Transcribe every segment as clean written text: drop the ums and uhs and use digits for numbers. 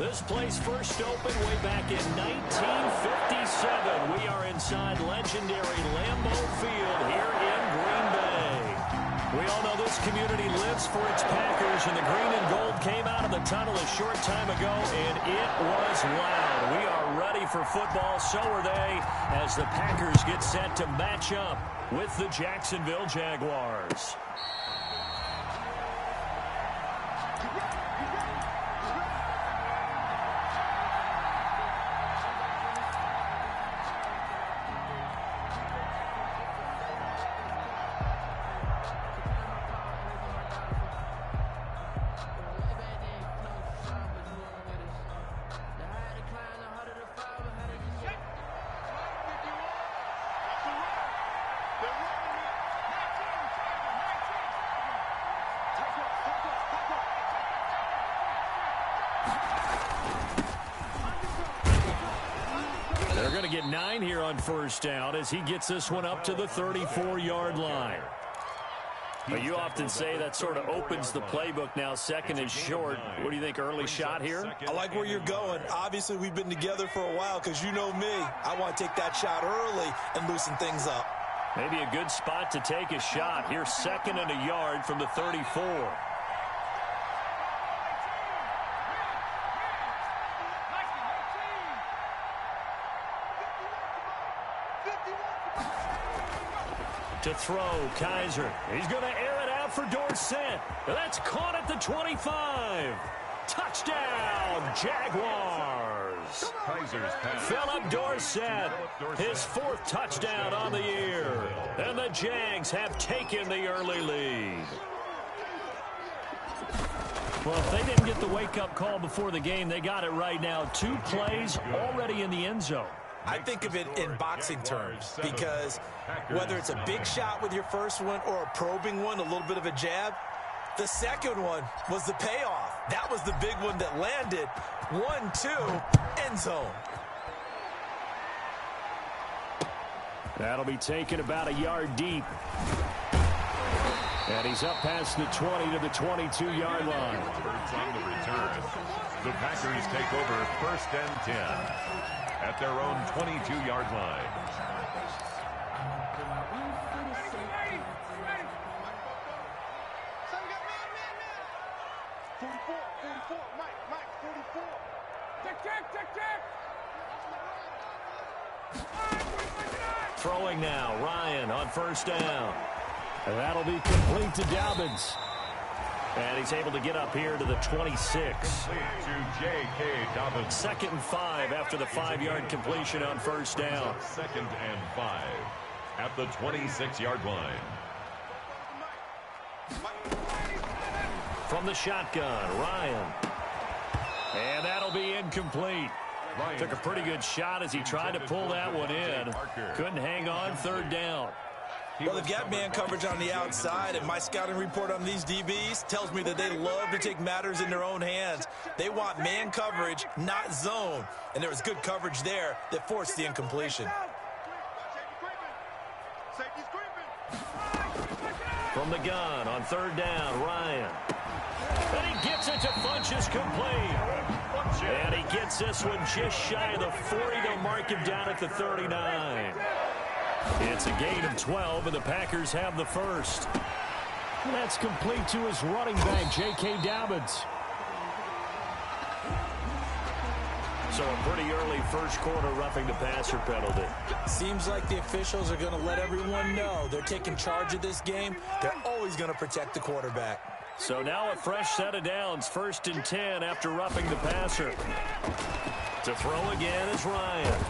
This place first opened way back in 1957. We are inside legendary Lambeau Field here in Green Bay. We all know this community lives for its Packers, and the green and gold came out of the tunnel a short time ago, and it was loud. We are ready for football, so are they, as the Packers get set to match up with the Jacksonville Jaguars. They're going to get 9 here on first down as he gets this one up to the 34-yard line. But you often say that sort of opens the playbook now. Second is short. What do you think, early shot here? I like where you're going. Obviously, we've been together for a while because you know me. I want to take that shot early and loosen things up. Maybe a good spot to take a shot. Here's 2nd and a yard from the 34. To throw, Kaiser. He's going to air it out for Dorsett. That's caught at the 25. Touchdown, Jaguars. Kaiser's pass. Philip Dorsett, his 4th touchdown on the year. And the Jags have taken the early lead. Well, if they didn't get the wake-up call before the game, they got it right now. 2 plays already in the end zone. I think of it in boxing terms because whether it's a big shot with your first one or a probing one, a little bit of a jab, the second one was the payoff. That was the big one that landed. 1-2, end zone. That'll be taken about a yard deep. And he's up past the 20 to the 22-yard line. On the return, the Packers take over 1st and 10 at their own 22-yard line. Throwing now, Ryan on first down. And that'll be complete to Dobbins. And he's able to get up here to the 26. To J.K. Dobbins. 2nd and 5 after the 5-yard completion on first down. 2nd and 5 at the 26-yard line. From the shotgun, Ryan. And that'll be incomplete. Took a pretty good shot as he tried to pull that one in. Couldn't hang on, 3rd down. Well, they've got man coverage on the outside, and my scouting report on these DBs tells me that they love to take matters in their own hands. They want man coverage, not zone. And there was good coverage there that forced the incompletion. From the gun on 3rd down, Ryan. And he gets it to Funchess complete. And he gets this one just shy of the 40. They'll mark him down at the 39. It's a gain of 12, and the Packers have the first. That's complete to his running back, J.K. Dobbins. So a pretty early first quarter roughing the passer penalty. Seems like the officials are going to let everyone know they're taking charge of this game. They're always going to protect the quarterback. So now a fresh set of downs, 1st and 10 after roughing the passer. To throw again is Ryan.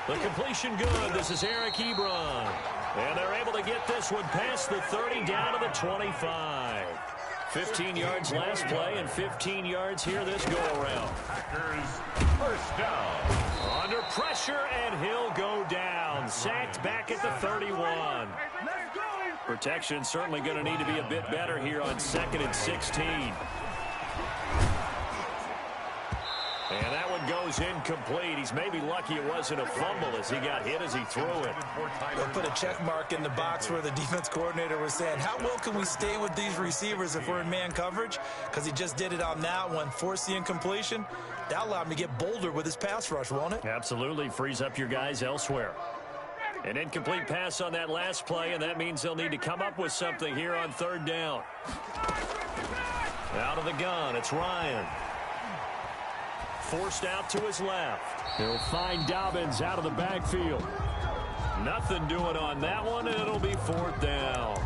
The completion good. This is Eric Ebron. And they're able to get this one past the 30 down to the 25. 15 yards last play and 15 yards here this go-around. Packers first down. Under pressure, and he'll go down. Sacked back at the 31. Protection certainly going to need to be a bit better here on 2nd and 16. And that one one goes incomplete. He's maybe lucky it wasn't a fumble as he got hit as he threw it. They put a check mark in the box where the defense coordinator was saying, how well can we stay with these receivers if we're in man coverage? Because he just did it on that one, forced the incompletion. That allowed him to get bolder with his pass rush, won't it? Absolutely. Frees up your guys elsewhere. An incomplete pass on that last play, and that means they'll need to come up with something here on third down. Out of the gun, it's Ryan. Forced out to his left. He'll find Dobbins out of the backfield. Nothing doing on that one, and it'll be fourth down.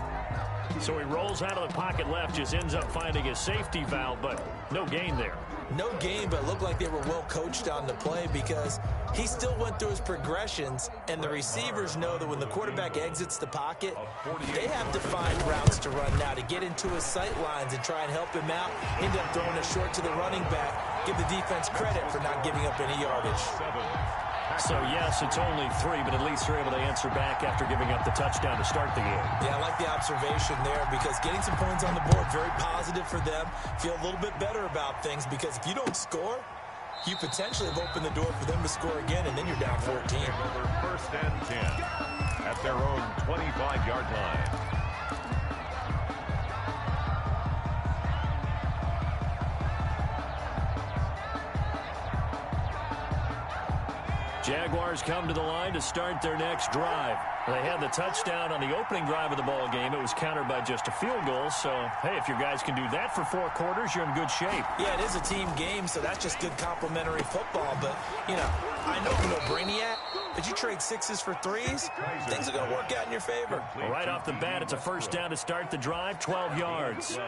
So he rolls out of the pocket left, just ends up finding a safety valve, but no gain there. No gain, but it looked like they were well coached on the play because he still went through his progressions, and the receivers know that when the quarterback exits the pocket, they have defined routes to run now to get into his sight lines and try and help him out. End up throwing it short to the running back. Give the defense credit for not giving up any yardage. So, yes, it's only 3, but at least they're able to answer back after giving up the touchdown to start the game. Yeah, I like the observation there because getting some points on the board, very positive for them. Feel a little bit better about things because if you don't score, you potentially have opened the door for them to score again, and then you're down 14. First and 10 at their own 25-yard line. Jaguars come to the line to start their next drive. They had the touchdown on the opening drive of the ball game. It was countered by just a field goal. So, hey, if your guys can do that for 4 quarters, you're in good shape. Yeah, it is a team game, so that's just good complimentary football. But, you know, I know I'm no brainiac, but you trade 6s for 3s, things are going to work out in your favor. Well, right off the bat, it's a first down to start the drive, 12 yards.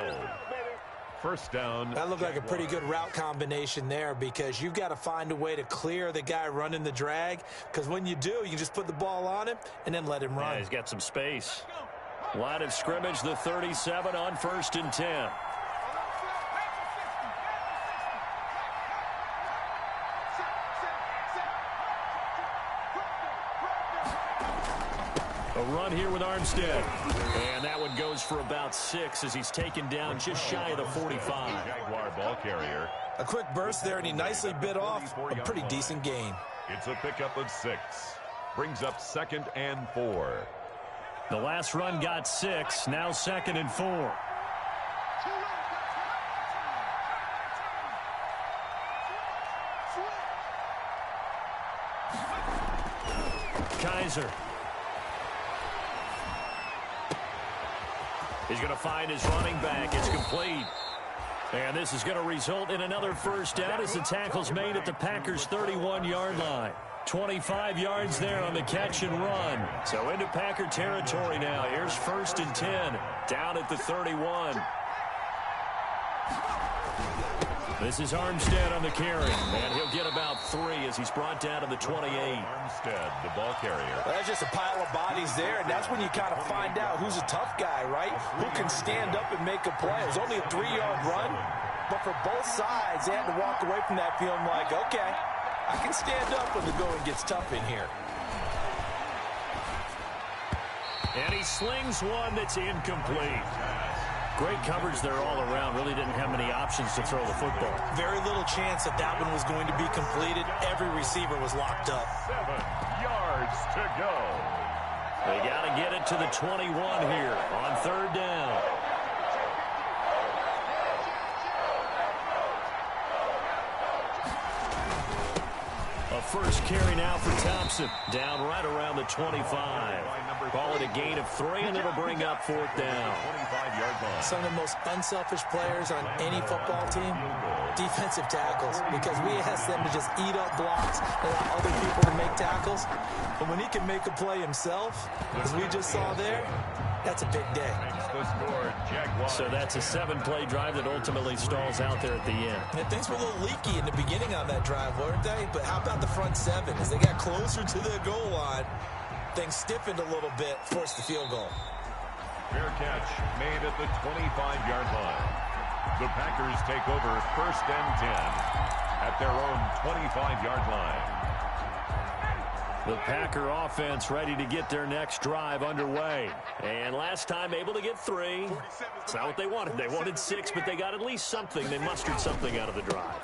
First down. That looked like a pretty good route combination there because you've got to find a way to clear the guy running the drag because when you do, you can just put the ball on him and then let him run. Yeah, he's got some space. Line of scrimmage, the 37 on first and 10. A run here with Armstead. And that one goes for about 6 as he's taken down just shy of the 45. Jaguar ball carrier. A quick burst there, and he nicely bit off a pretty decent gain. It's a pickup of 6. Brings up 2nd and 4. The last run got 6. Now 2nd and 4. Kaiser. He's going to find his running back. It's complete. And this is going to result in another first down as the tackle's made at the Packers' 31-yard line. 25 yards there on the catch and run. So into Packer territory now. Here's 1st and 10. Down at the 31. This is Armstead on the carry. And he'll get about 3 as he's brought down to the 28. Armstead, the ball carrier. Well, that's just a pile of bodies there, and that's when you kind of find out who's a tough guy, right? Who can stand up and make a play. It was only a 3-yard run, but for both sides, they had to walk away from that feeling like, okay, I can stand up when the going gets tough in here. And he slings one that's incomplete. Great coverage there all around. Really didn't have many options to throw the football. Very little chance that that one was going to be completed. Every receiver was locked up. 7 yards to go. They got to get it to the 21 here on third down. A first carry now for Thompson. Down right around the 25. Call it a gain of 3, and it'll bring up 4th down. 25-yard line. Some of the most unselfish players on any football team, defensive tackles, because we ask them to just eat up blocks and allow other people to make tackles. But when he can make a play himself, as we just saw there, that's a big day. So that's a 7-play drive that ultimately stalls out there at the end. And things were a little leaky in the beginning on that drive, weren't they? But how about the front 7? As they got closer to the goal line, things stiffened a little bit, forced the field goal. Fair catch made at the 25-yard line. The Packers take over 1st and 10 at their own 25-yard line. The Packer offense ready to get their next drive underway. And last time able to get 3. It's not what they wanted. They wanted 6, but they got at least something. They mustered something out of the drive.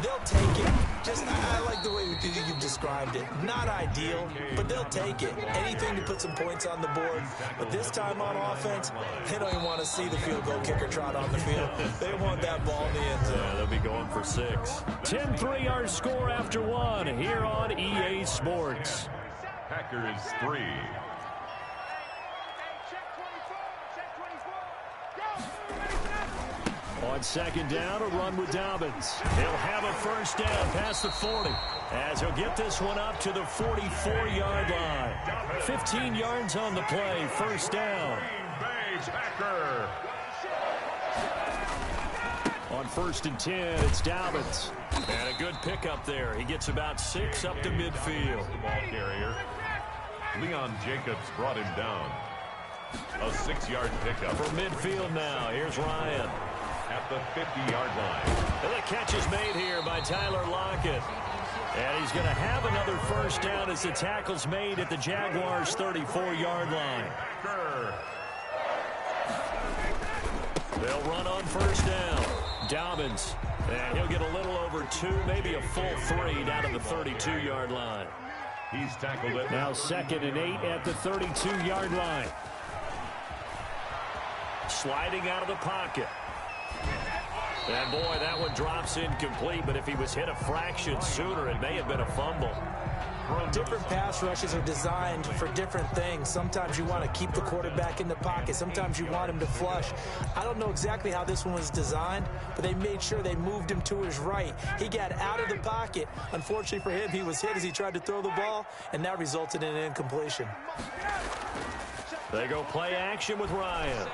They'll take it. I like the way you've described it. Not ideal, but they'll take it. Anything to put some points on the board. But this time on offense, they don't even want to see the field goal kicker trot on the field. They want that ball in the end zone. Yeah, they'll be going for 6. 10-3 our score after 1 here on EA Sports. Packers 3. On second down, a run with Dobbins. He'll have a first down past the 40 as he'll get this one up to the 44-yard line. 15 yards on the play, first down. Packer. On 1st and 10, it's Dobbins. And a good pickup there. He gets about 6 up to midfield. The ball carrier. Leon Jacobs brought him down. A 6-yard pickup. From midfield now, here's Ryan. At the 50-yard line. And the catch is made here by Tyler Lockett. And he's going to have another first down as the tackle's made at the Jaguars' 34-yard line. They'll run on first down. Dobbins. And he'll get a little over 2, maybe a full 3 down to the 32-yard line. He's tackled it. Now 2nd and 8 at the 32-yard line. Sliding out of the pocket. And boy, that one drops incomplete, but if he was hit a fraction sooner, it may have been a fumble. Different pass rushes are designed for different things. Sometimes you want to keep the quarterback in the pocket. Sometimes you want him to flush. I don't know exactly how this one was designed, but they made sure they moved him to his right. He got out of the pocket. Unfortunately for him, he was hit as he tried to throw the ball, and that resulted in an incompletion. They go play action with Ryan.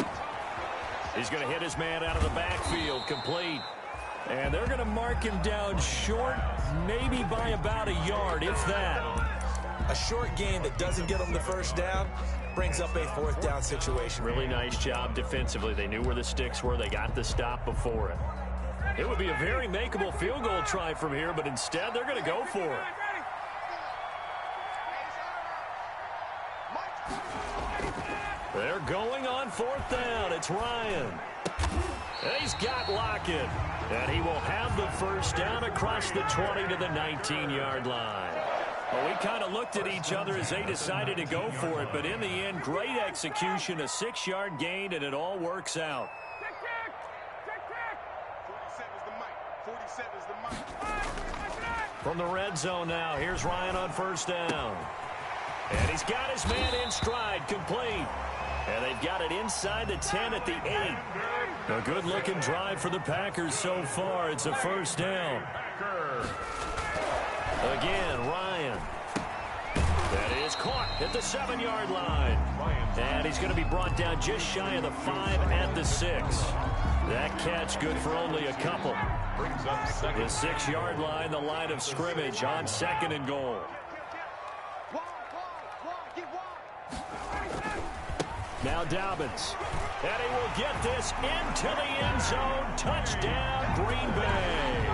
He's going to hit his man out of the backfield, complete. And they're going to mark him down short, maybe by about a yard, if that. A short gain that doesn't get him the first down brings up a 4th down situation. Really nice job defensively. They knew where the sticks were. They got the stop before it. It would be a very makeable field goal try from here, but instead they're going to go for it. They're going on 4th down. It's Ryan. And he's got Lockett. And he will have the first down across the 20 to the 19-yard line. Well, we kind of looked at each other as they decided to go for it, but in the end, great execution, a 6-yard gain, and it all works out. From the red zone now, here's Ryan on first down. And he's got his man in stride, complete. And they've got it inside the 10 at the 8. A good-looking drive for the Packers so far. It's a first down. Again, Ryan. That is caught at the 7-yard line. And he's going to be brought down just shy of the 5 at the 6. That catch good for only a couple. The 6-yard line, the line of scrimmage on 2nd and goal. Now Dobbins. And he will get this into the end zone. Touchdown, Green Bay.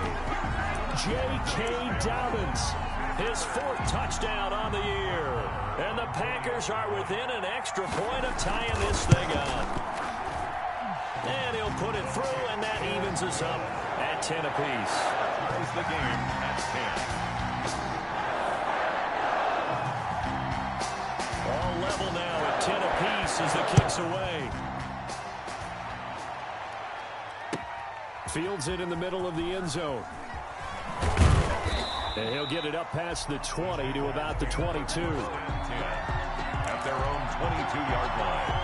J.K. Dobbins, his 4th touchdown on the year. And the Packers are within an extra point of tying this thing up. And he'll put it through, and that evens us up at 10 apiece. Ties the game at 10. All level now at 10 apiece as the kick's away. Fields it in the middle of the end zone. And he'll get it up past the 20 to about the 22. At their own 22-yard line.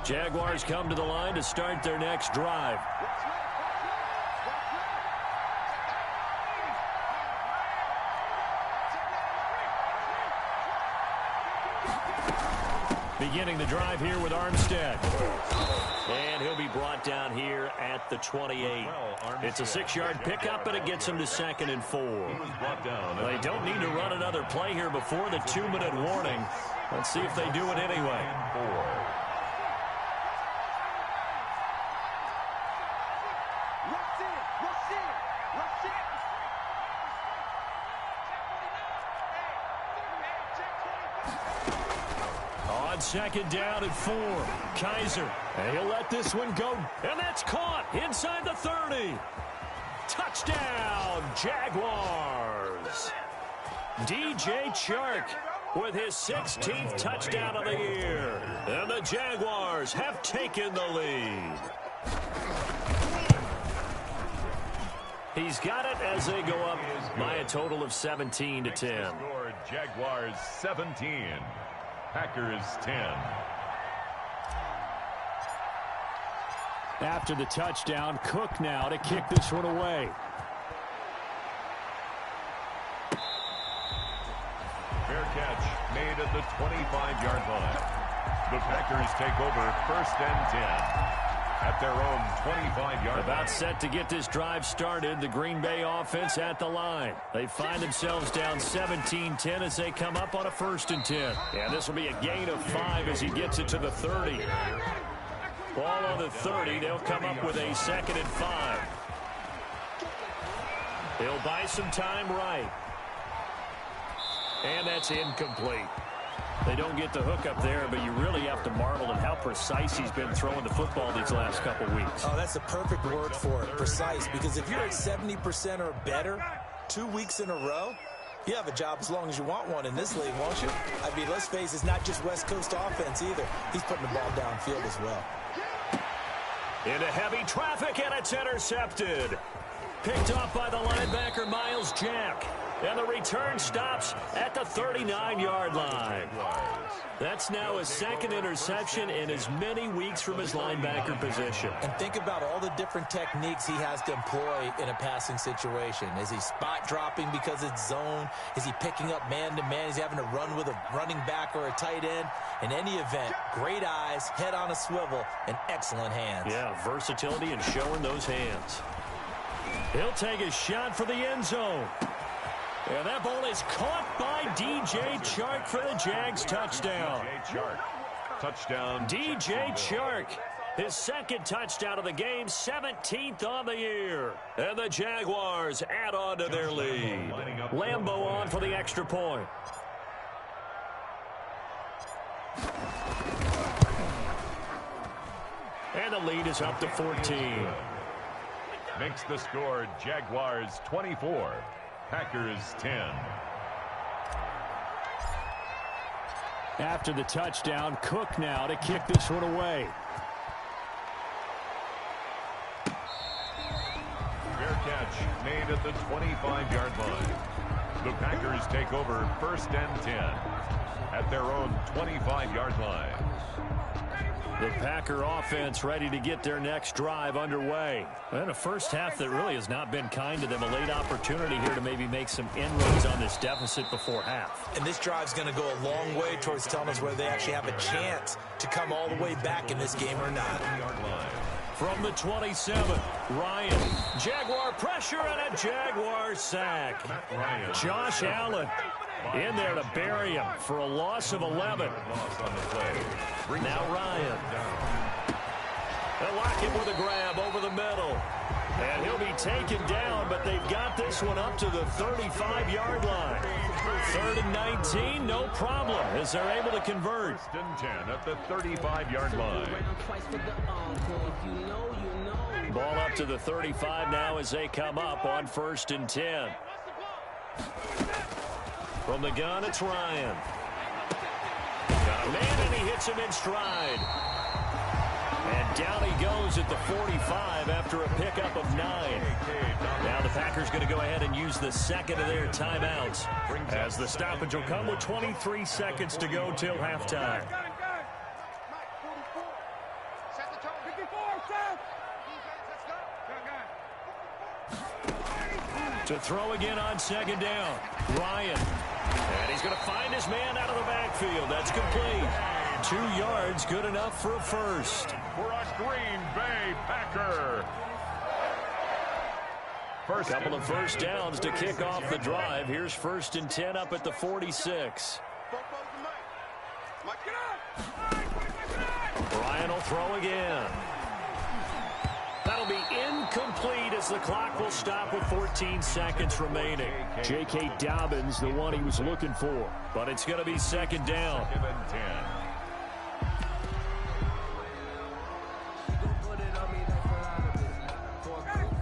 Jaguars come to the line to start their next drive. Beginning the drive here with Armstead. And he'll be brought down here at the 28. It's a 6-yard pickup, and it gets him to 2nd and 4. They don't need to run another play here before the 2-minute warning. Let's see if they do it anyway. on second down and 4. Kaiser, and he'll let this one go, and that's caught inside the 30. Touchdown, Jaguars. DJ Chark with his 16th touchdown of the year. And the Jaguars have taken the lead. He's got it as they go up by a total of 17-10. Jaguars 17, Packers 10. After the touchdown, Cook now to kick this one away. Fair catch made at the 25-yard line. The Packers take over 1st and 10 at their own 25-yard line. About set to get this drive started. The Green Bay offense at the line. They find themselves down 17-10 as they come up on a 1st and 10. And this will be a gain of 5 as he gets it to the 30. Ball on the 30. They'll come up with a 2nd and 5. He'll buy some time right. And that's incomplete. They don't get the hook up there, but you really have to marvel at how precise he's been throwing the football these last couple weeks. Oh, that's the perfect word for it, precise, because if you're at 70% or better 2 weeks in a row, you have a job as long as you want one in this league, won't you? I mean, let's face it, it's not just West Coast offense either. He's putting the ball downfield as well. Into heavy traffic, and it's intercepted. Picked off by the linebacker, Miles Jack. And the return stops at the 39-yard line. That's now his 2nd interception in as many weeks from his linebacker position. And think about all the different techniques he has to employ in a passing situation. Is he spot dropping because it's zone? Is he picking up man-to-man? Is he having to run with a running back or a tight end? In any event, great eyes, head on a swivel, and excellent hands. Yeah, versatility and showing those hands. He'll take a shot for the end zone. And that ball is caught by DJ Chark for the Jags touchdown. Touchdown. DJ Chark, his 2nd touchdown of the game, 17th on the year. And the Jaguars add on to their lead. Lambeau on for the extra point. And the lead is up to 14. Makes the score Jaguars 24. Packers 10. After the touchdown, Cook now to kick this one away. Fair catch made at the 25-yard line. The Packers take over 1st and 10 at their own 25-yard line. The Packer offense ready to get their next drive underway. And a first half that really has not been kind to them. A late opportunity here to maybe make some inroads on this deficit before half. And this drive's going to go a long way towards telling us whether they actually have a chance to come all the way back in this game or not. From the 27, Ryan. Jaguar pressure and a Jaguar sack. Josh Allen in there to bury him for a loss of 11. Now Ryan. They'll lock him with a grab over the middle. And he'll be taken down, but they've got this one up to the 35-yard line. 3rd and 19, no problem, as they're able to convert. 1st and 10 at the 35-yard line. Ball up to the 35 now as they come up on 1st and 10. From the gun, it's Ryan. Got a man, and he hits him in stride. And down he goes at the 45 after a pickup of 9. Now the Packers going to go ahead and use the 2nd of their timeouts, as the stoppage will come with 23 seconds to go till halftime. To throw again on 2nd down, Ryan. And he's going to find his man out of the backfield. That's complete. 2 yards, good enough for a first. For a Green Bay Packer. Couple of first downs to kick off the drive. Here's 1st and 10 up at the 46. Ryan will throw again. That'll be incomplete as the clock will stop with 14 seconds remaining. J.K. Dobbins, the one he was looking for. But it's going to be 2nd down.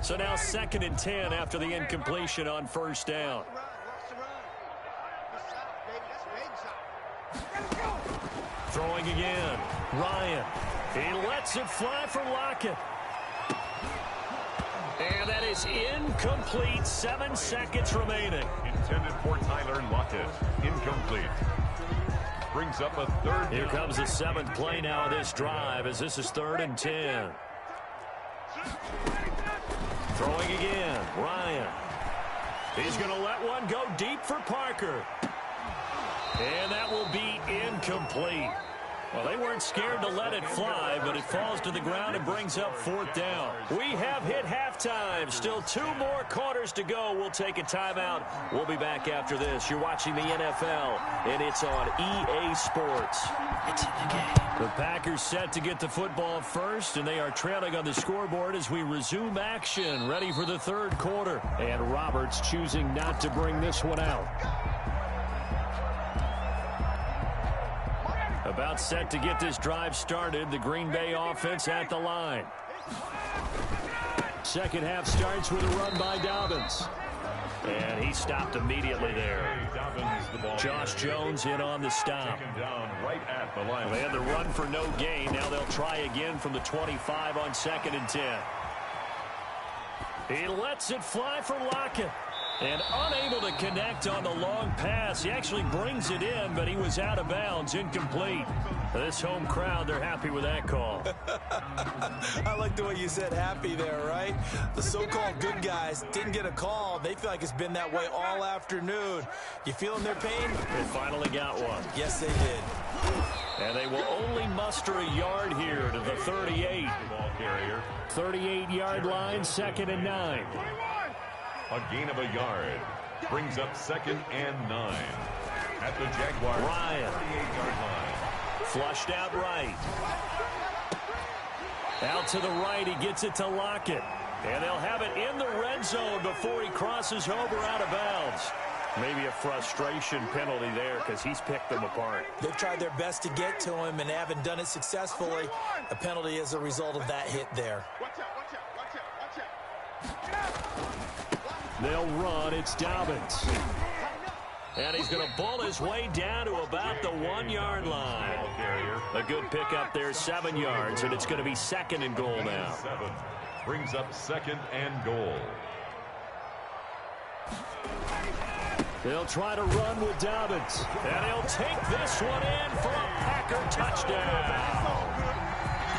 So now 2nd and 10 after the incompletion on first down. Throwing again. Ryan. He lets it fly for Lockett. And that is incomplete. 7 seconds remaining. Intended for Tyler Lockett. Incomplete. Brings up a third. Here comes the 7th play now of this drive as this is 3rd and 10. Throwing again. Ryan. He's going to let one go deep for Parker. And that will be incomplete. Well, they weren't scared to let it fly, but it falls to the ground and brings up 4th down. We have hit halftime. Still 2 more quarters to go. We'll take a timeout. We'll be back after this. You're watching the NFL, and it's on EA Sports. It's in the game. The Packers set to get the football first, and they are trailing on the scoreboard as we resume action, ready for the 3rd quarter. And Roberts choosing not to bring this one out. About set to get this drive started. The Green Bay offense at the line. Second half starts with a run by Dobbins. And he stopped immediately there. Josh Jones in on the stop. They had the run for no gain. Now they'll try again from the 25 on 2nd and 10. He lets it fly for Lockett. And unable to connect on the long pass. He actually brings it in, but he was out of bounds, incomplete. This home crowd, they're happy with that call. I like the way you said happy there, right? The so-called good guys didn't get a call. They feel like it's been that way all afternoon. You feeling their pain? They finally got one. Yes, they did. And they will only muster a yard here to the 38. 38-yard line, 2nd and 9. A gain of a yard. Brings up 2nd and 9. At the Jaguars. Ryan. 38-yard line. Flushed out right. Out to the right. He gets it to Lockett. And they'll have it in the red zone before he crosses over out of bounds. Maybe a frustration penalty there because he's picked them apart. They've tried their best to get to him and haven't done it successfully. A penalty as a result of that hit there. They'll run. It's Dobbins. And he's going to bull his way down to about the 1-yard line. A good pickup there, 7 yards, and it's going to be 2nd and goal now. 7 brings up 2nd and goal. They'll try to run with Dobbins. And he'll take this one in for a Packer touchdown.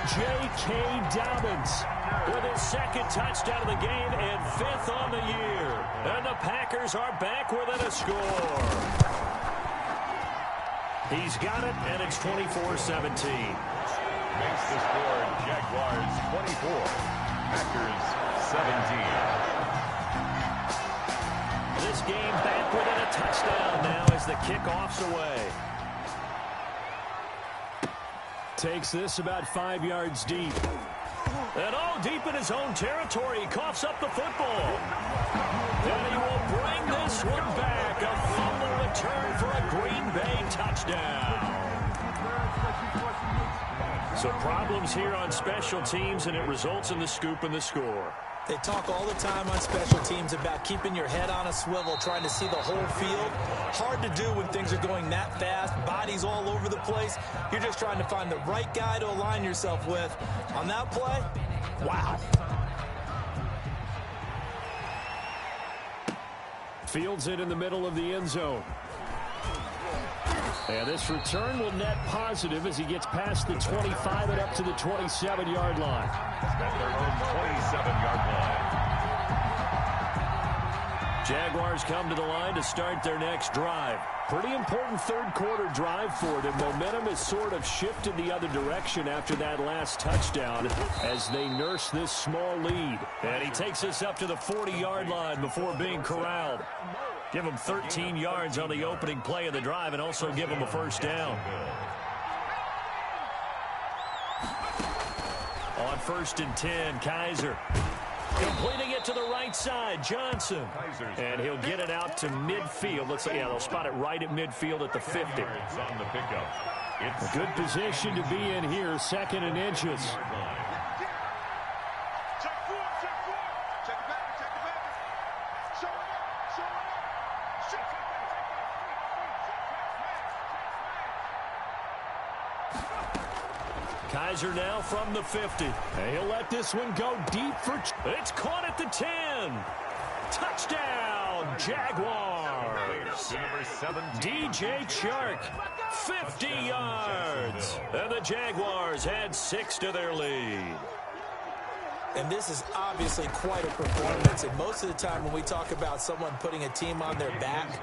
J.K. Dobbins with his 2nd touchdown of the game and 5th on the year. And the Packers are back within a score. He's got it, and it's 24-17. Makes the score Jaguars 24, Packers 17. This game back within a touchdown now as the kickoff's away. Takes this about 5 yards deep. And deep in his own territory. He coughs up the football. And he will bring this one back. A fumble return for a Green Bay touchdown. So problems here on special teams, and it results in the scoop and the score. They talk all the time on special teams about keeping your head on a swivel, trying to see the whole field. Hard to do when things are going that fast, bodies all over the place. You're just trying to find the right guy to align yourself with. On that play, wow. Fields it in the middle of the end zone. And this return will net positive as he gets past the 25 and up to the 27-yard line. At their own 27-yard line. Jaguars come to the line to start their next drive. Pretty important third quarter drive for them. Momentum has sort of shifted the other direction after that last touchdown as they nurse this small lead. And he takes us up to the 40-yard line before being corralled. Give him 13 yards on the opening play of the drive and also give him a first down. On 1st and 10, Kaiser. Completing it to the right side, Johnson. And he'll get it out to midfield. They'll spot it right at midfield at the 50. On the pickup. A good position to be in here, 2nd and inches. Kaiser now from the 50. He'll let this one go deep for... It's caught at the 10. Touchdown, Jaguars. DJ Chark, 50 yards. And the Jaguars add 6 to their lead. And this is obviously quite a performance. And most of the time when we talk about someone putting a team on their back,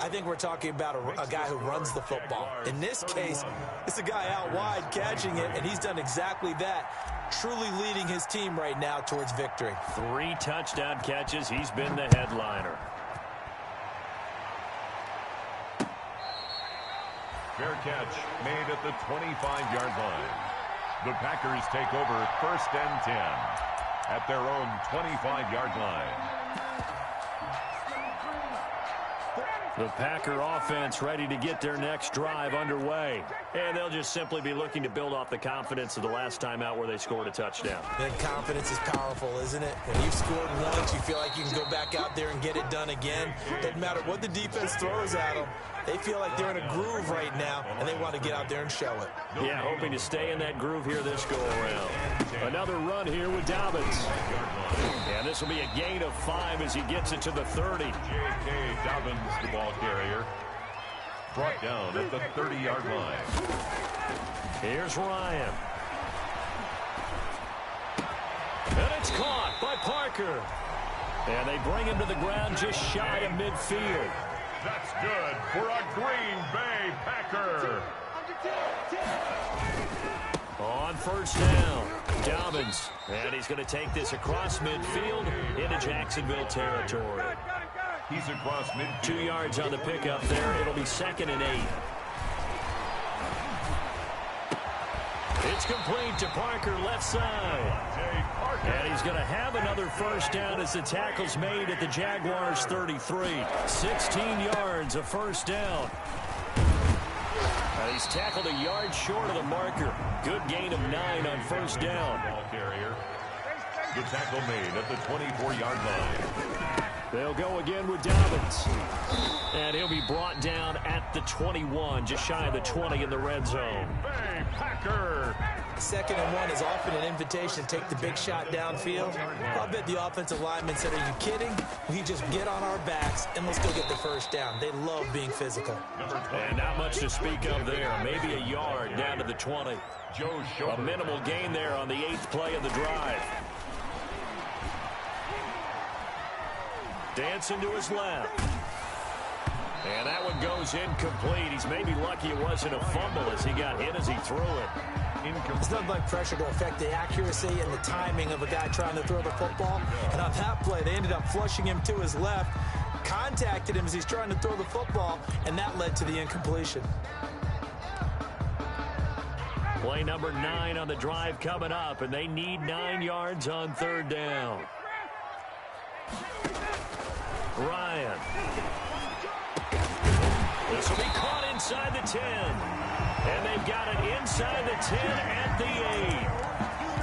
I think we're talking about a guy who runs the football. In this case, it's a guy out wide catching it, and he's done exactly that, truly leading his team right now towards victory. 3 touchdown catches. He's been the headliner. Fair catch made at the 25-yard line. The Packers take over 1st and 10 at their own 25-yard line. The Packer offense ready to get their next drive underway. And they'll just simply be looking to build off the confidence of the last time out where they scored a touchdown. And confidence is powerful, isn't it? When you've scored once, you feel like you can go back out there and get it done again. Doesn't matter what the defense throws at them. They feel like they're in a groove right now, and they want to get out there and show it. Yeah, hoping to stay in that groove here this go-around. Another run here with Dobbins. And this will be a gain of 5 as he gets it to the 30. J.K. Dobbins, the ball carrier, brought down at the 30-yard line. Here's Ryan. And it's caught by Parker. And they bring him to the ground just shy of midfield. That's good for a Green Bay Packer. On 1st down, Dobbins. And he's going to take this across midfield into Jacksonville territory. He's across midfield. 2 yards on the pickup there. It'll be 2nd and 8. It's complete to Parker, left side. And he's going to have another 1st down as the tackle's made at the Jaguars 33. 16 yards of 1st down. He's tackled a yard short of the marker. Good gain of 9 on 1st down. Ball carrier. The tackle made at the 24-yard line. They'll go again with Dobbins. And he'll be brought down at the 21, just shy of the 20 in the red zone. Bay Packer. 2nd and 1 is often an invitation to take the big shot downfield. I bet the offensive lineman said, are you kidding? We just get on our backs and let's go get the 1st down. They love being physical. And not much to speak of there. Maybe a yard down to the 20. A minimal gain there on the 8th play of the drive. Dancing to his left. And that one goes incomplete. He's maybe lucky it wasn't a fumble as he got hit as he threw it. It's nothing like pressure to affect the accuracy and the timing of a guy trying to throw the football. And on that play, they ended up flushing him to his left, contacted him as he's trying to throw the football, and that led to the incompletion. Play number 9 on the drive coming up, and they need 9 yards on 3rd down. Ryan. This will be caught inside the 10. And they've got it inside the 10 at the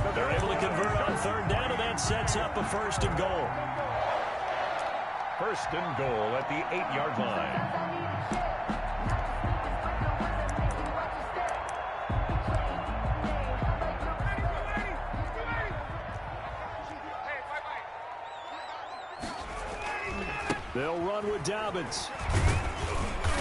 8. They're able to convert on 3rd down, and that sets up a 1st and goal. 1st and goal at the 8-yard line. They'll run with Dobbins.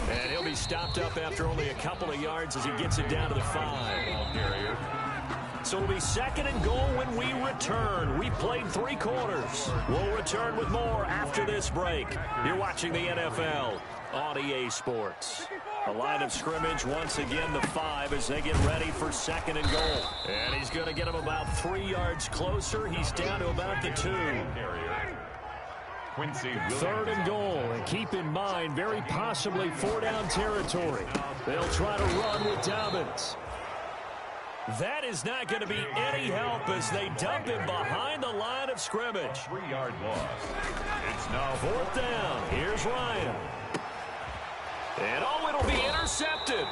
And he'll be stopped up after only a couple of yards as he gets it down to the 5. So it'll be 2nd and goal when we return. We played 3 quarters. We'll return with more after this break. You're watching the NFL on EA Sports. A line of scrimmage once again, the 5 as they get ready for 2nd and goal. And he's going to get him about 3 yards closer. He's down to about the 2. 3rd and goal, and keep in mind, very possibly 4-down territory. They'll try to run with Dobbins. That is not going to be any help as they dump him behind the line of scrimmage. 3-yard loss. It's now 4th down. Here's Ryan. And oh, it'll be intercepted.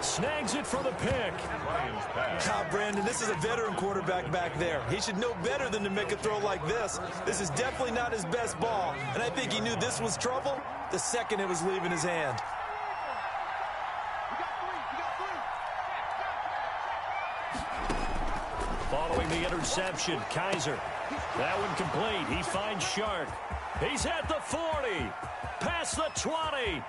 Snags it for the pick. Brandon, this is a veteran quarterback back there. He should know better than to make a throw like this. This is definitely not his best ball, and I think he knew this was trouble the second it was leaving his hand. following the interception. Kaiser. That one complete. He finds Shark. He's at the 40. Past the 20.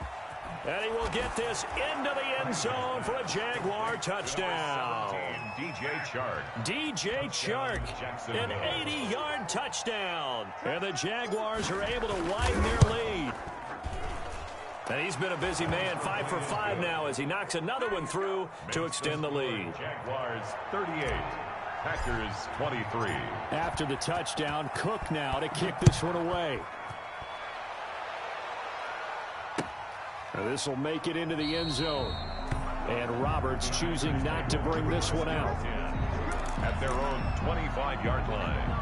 And he will get this into the end zone for a Jaguar touchdown. DJ Chark. DJ Chark, an 80-yard touchdown. And the Jaguars are able to widen their lead. And he's been a busy man, 5 for 5 now as he knocks another one through to extend the lead. Jaguars 38, Packers 23. After the touchdown, Cook now to kick this one away. This will make it into the end zone. And Roberts choosing not to bring this one out. At their own 25-yard line.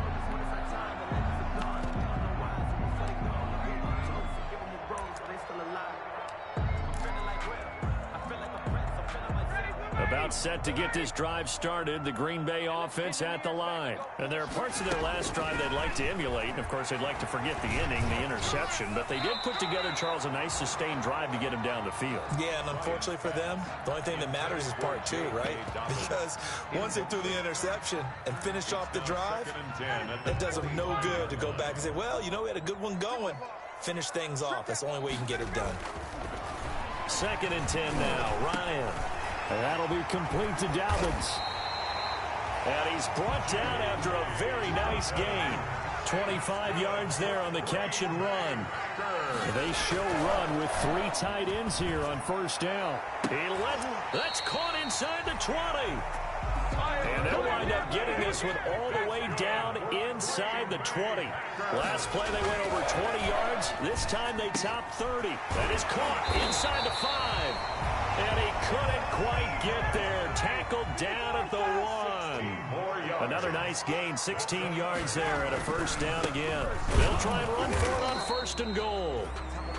About set to get this drive started, the Green Bay offense at the line. And there are parts of their last drive they'd like to emulate. And, of course, they'd like to forget the inning, the interception. But they did put together, Charles, a nice sustained drive to get him down the field. Yeah, and unfortunately for them, the only thing that matters is part 2, right? Because once they threw the interception and finished off the drive, it does them no good to go back and say, well, you know, we had a good one going. Finish things off. That's the only way you can get it done. 2nd and 10 now. Ryan. And that'll be complete to Dobbins. And he's brought down after a very nice gain. 25 yards there on the catch and run. They show run with 3 tight ends here on first down. That's caught inside the 20. And they'll wind up getting this one all the way down inside the 20. Last play they went over 20 yards. This time they top 30. That is caught inside the 5. And he couldn't quite get there. Tackled down at the 1. Another nice gain, 16 yards there and a first down again. They'll try and run for it on 1st and goal.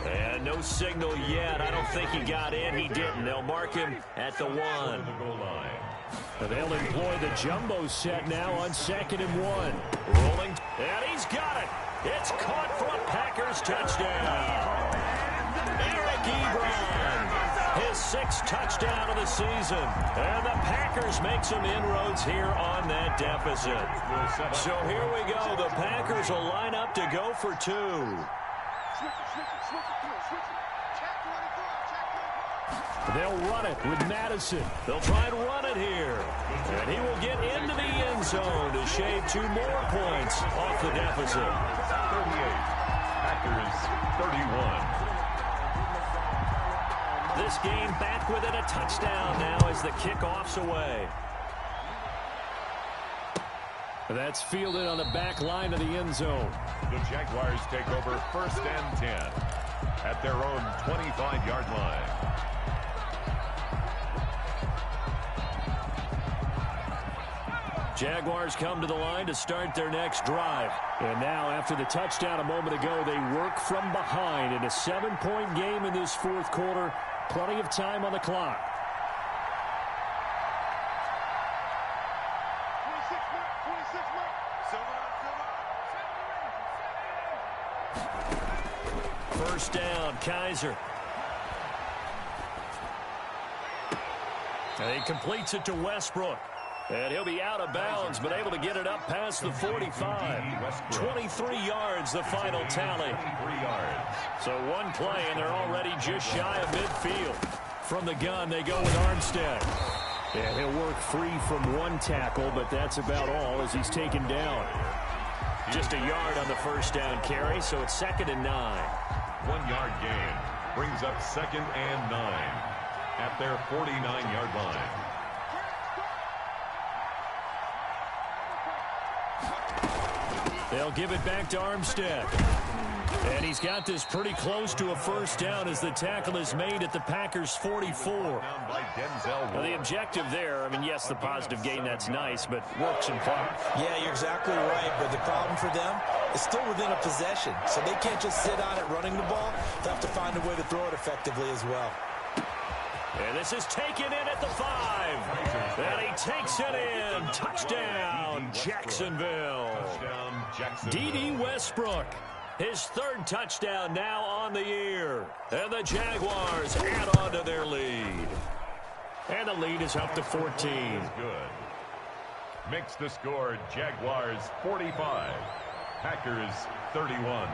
And no signal yet. I don't think he got in. He didn't. They'll mark him at the 1. They'll employ the jumbo set now on 2nd and 1. Rolling. And he's got it. It's caught for a Packers touchdown. Eric Ebron. His 6th touchdown of the season. And the Packers make some inroads here on that deficit. So here we go. The Packers will line up to go for 2. They'll run it with Madison. They'll try and run it here. And he will get into the end zone to shave 2 more points off the deficit. 38, Packers 31. This game back within a touchdown now as the kickoff's away. That's fielded on the back line of the end zone. The Jaguars take over 1st and 10 at their own 25-yard line. Jaguars come to the line to start their next drive. And now, after the touchdown a moment ago, they work from behind in a 7-point game in this 4th quarter. Plenty of time on the clock. First down, Kaiser. And he completes it to Westbrook. And he'll be out of bounds, but able to get it up past the 45. 23 yards, the final tally. So 1 play, and they're already just shy of midfield. From the gun, they go with Armstead. And he'll work free from 1 tackle, but that's about all as he's taken down. Just a yard on the first down carry, so it's 2nd and 9. 1-yard gain brings up 2nd and 9 at their 49-yard line. They'll give it back to Armstead. And he's got this pretty close to a first down as the tackle is made at the Packers' 44. Now, the objective there, I mean, yes, the positive gain, that's nice, but works in part. Yeah, you're exactly right, but the problem for them is still within a possession. So they can't just sit on it running the ball. They have to find a way to throw it effectively as well. And this is taken in at the 5. And he takes it in. Touchdown, Jacksonville. D.D. Westbrook. His 3rd touchdown now on the year. And the Jaguars add on to their lead. And the lead is up to 14. Good. Makes the score Jaguars 45, Packers 31.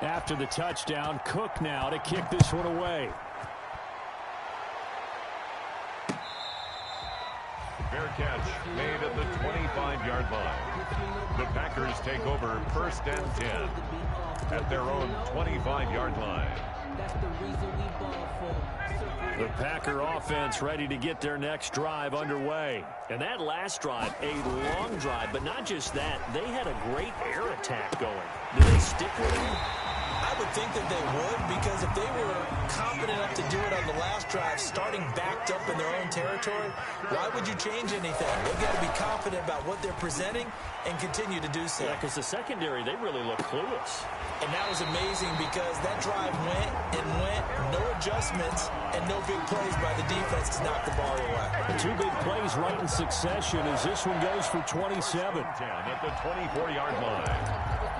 After the touchdown, Cook now to kick this one away. Fair catch made at the 25-yard line. The Packers take over first and 10 at their own 25-yard line. The Packer offense ready to get their next drive underway. And that last drive, a long drive, but not just that. They had a great air attack going. Did they stick with it? I would think that they would, because if they were confident enough to do it on the last drive, starting backed up in their own territory, why would you change anything? They've got to be confident about what they're presenting and continue to do so. Yeah, because the secondary, they really look clueless. And that was amazing because that drive went and went, no adjustments, and no big plays by the defense to knock the ball away. Two big plays right in succession as this one goes for 27. 10 at the 24-yard line.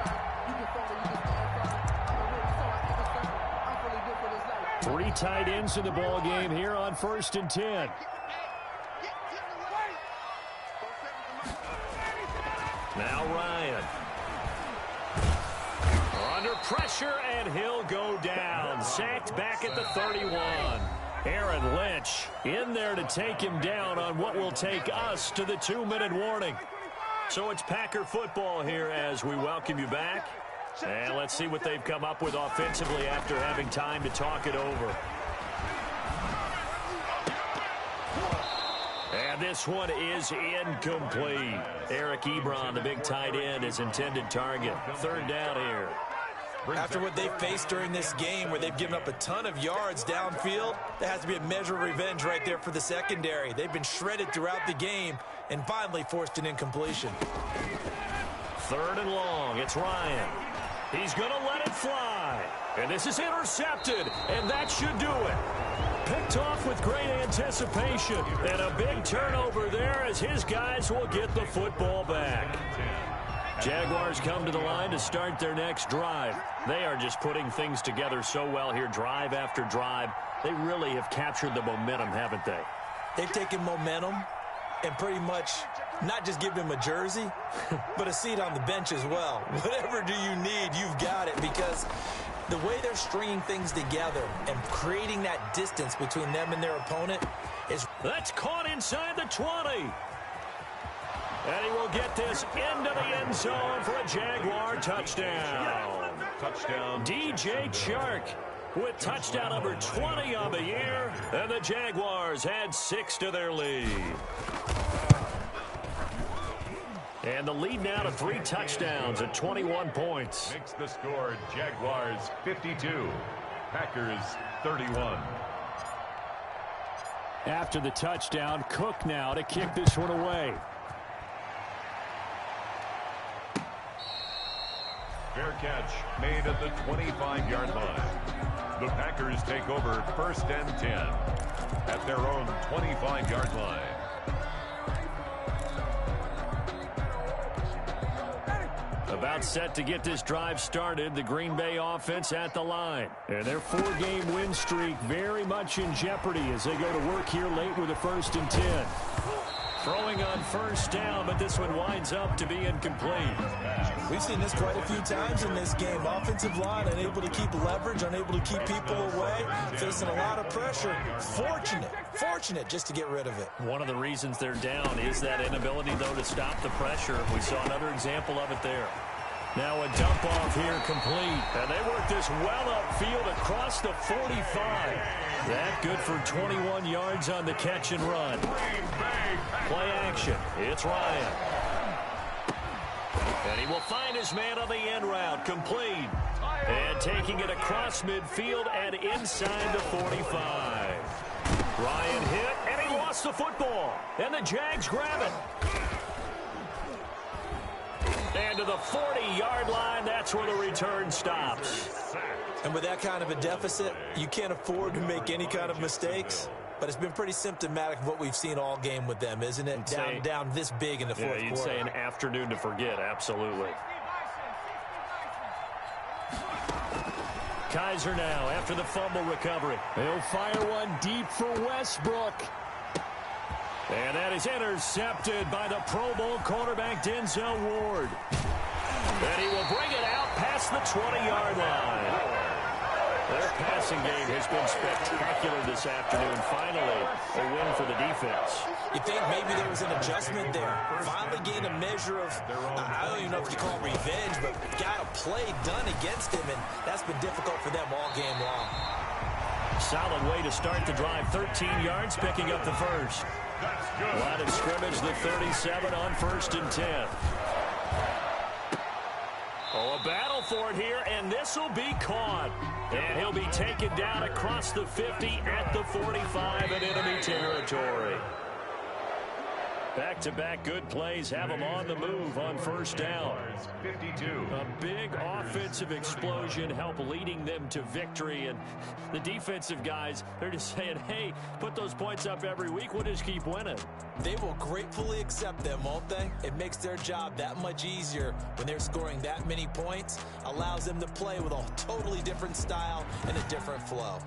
Three tight ends in the ball game here on 1st and 10. Now Ryan. Under pressure, and he'll go down. Sacked back at the 31. Aaron Lynch in there to take him down on what will take us to the 2-minute warning. So it's Packer football here as we welcome you back. And let's see what they've come up with offensively after having time to talk it over. And this one is incomplete. Eric Ebron, the big tight end, his intended target. 3rd down here. After what they've faced during this game where they've given up a ton of yards downfield, there has to be a measure of revenge right there for the secondary. They've been shredded throughout the game and finally forced an incompletion. 3rd and long. It's Ryan. He's going to let it fly. And this is intercepted, and that should do it. Picked off with great anticipation, and a big turnover there as his guys will get the football back. Jaguars come to the line to start their next drive. They are just putting things together so well here, drive after drive. They really have captured the momentum, haven't they? They've taken momentum and pretty much not just give them a jersey, but a seat on the bench as well. Whatever do you need, you've got it, because the way they're stringing things together and creating that distance between them and their opponent is... That's caught inside the 20. And he will get this into the end zone for a Jaguar touchdown. Touchdown. DJ Chark with touchdown number 20 on the year. And the Jaguars add 6 to their lead. And the lead now to 3 touchdowns at 21 points. Makes the score Jaguars 52, Packers 31. After the touchdown, Cook now to kick this one away. Fair catch made at the 25-yard line. The Packers take over 1st and 10 at their own 25-yard line. About set to get this drive started, the Green Bay offense at the line. And their 4-game win streak very much in jeopardy as they go to work here late with a 1st and 10. Throwing on 1st down, but this one winds up to be incomplete. We've seen this quite a few times in this game. Offensive line unable to keep leverage, unable to keep people away, facing a lot of pressure. Fortunate just to get rid of it. One of the reasons they're down is that inability, though, to stop the pressure. We saw another example of it there. Now a dump off here complete. And they work this well upfield across the 45. That good for 21 yards on the catch and run. Play action. It's Ryan. And he will find his man on the end route. Complete. And taking it across midfield and inside the 45. Ryan hit, and he lost the football. And the Jags grab it. And to the 40-yard line, that's where the return stops. And with that kind of a deficit, you can't afford to make any kind of mistakes. But it's been pretty symptomatic of what we've seen all game with them, isn't it? Down this big in the fourth quarter. You'd say an afternoon to forget, absolutely. Kaiser now after the fumble recovery. They'll fire one deep for Westbrook. And that is intercepted by the Pro Bowl cornerback Denzel Ward. And he will bring it out past the 20-yard line. Their passing game has been spectacular this afternoon. Finally, a win for the defense. You think maybe there was an adjustment there. Finally gained a measure of, I don't even know if you call it revenge, but got a play done against him, and that's been difficult for them all game long. Solid way to start the drive. 13 yards, picking up the first. Line of scrimmage, the 37 on 1st and 10. Oh, a battle for it here, and this will be caught. And he'll be taken down across the 50 at the 45 in enemy territory. Back-to-back good plays have them on the move on 1st down. 52. A big offensive explosion help leading them to victory. And the defensive guys, they're just saying, hey, put those points up every week. We'll just keep winning. They will gratefully accept them, won't they? It makes their job that much easier when they're scoring that many points. Allows them to play with a totally different style and a different flow.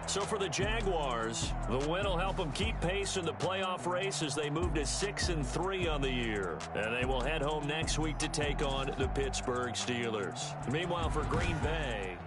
So for the Jaguars, the win will help them keep pace in the playoff race as they move to 6-3 on the year. And they will head home next week to take on the Pittsburgh Steelers. Meanwhile, for Green Bay,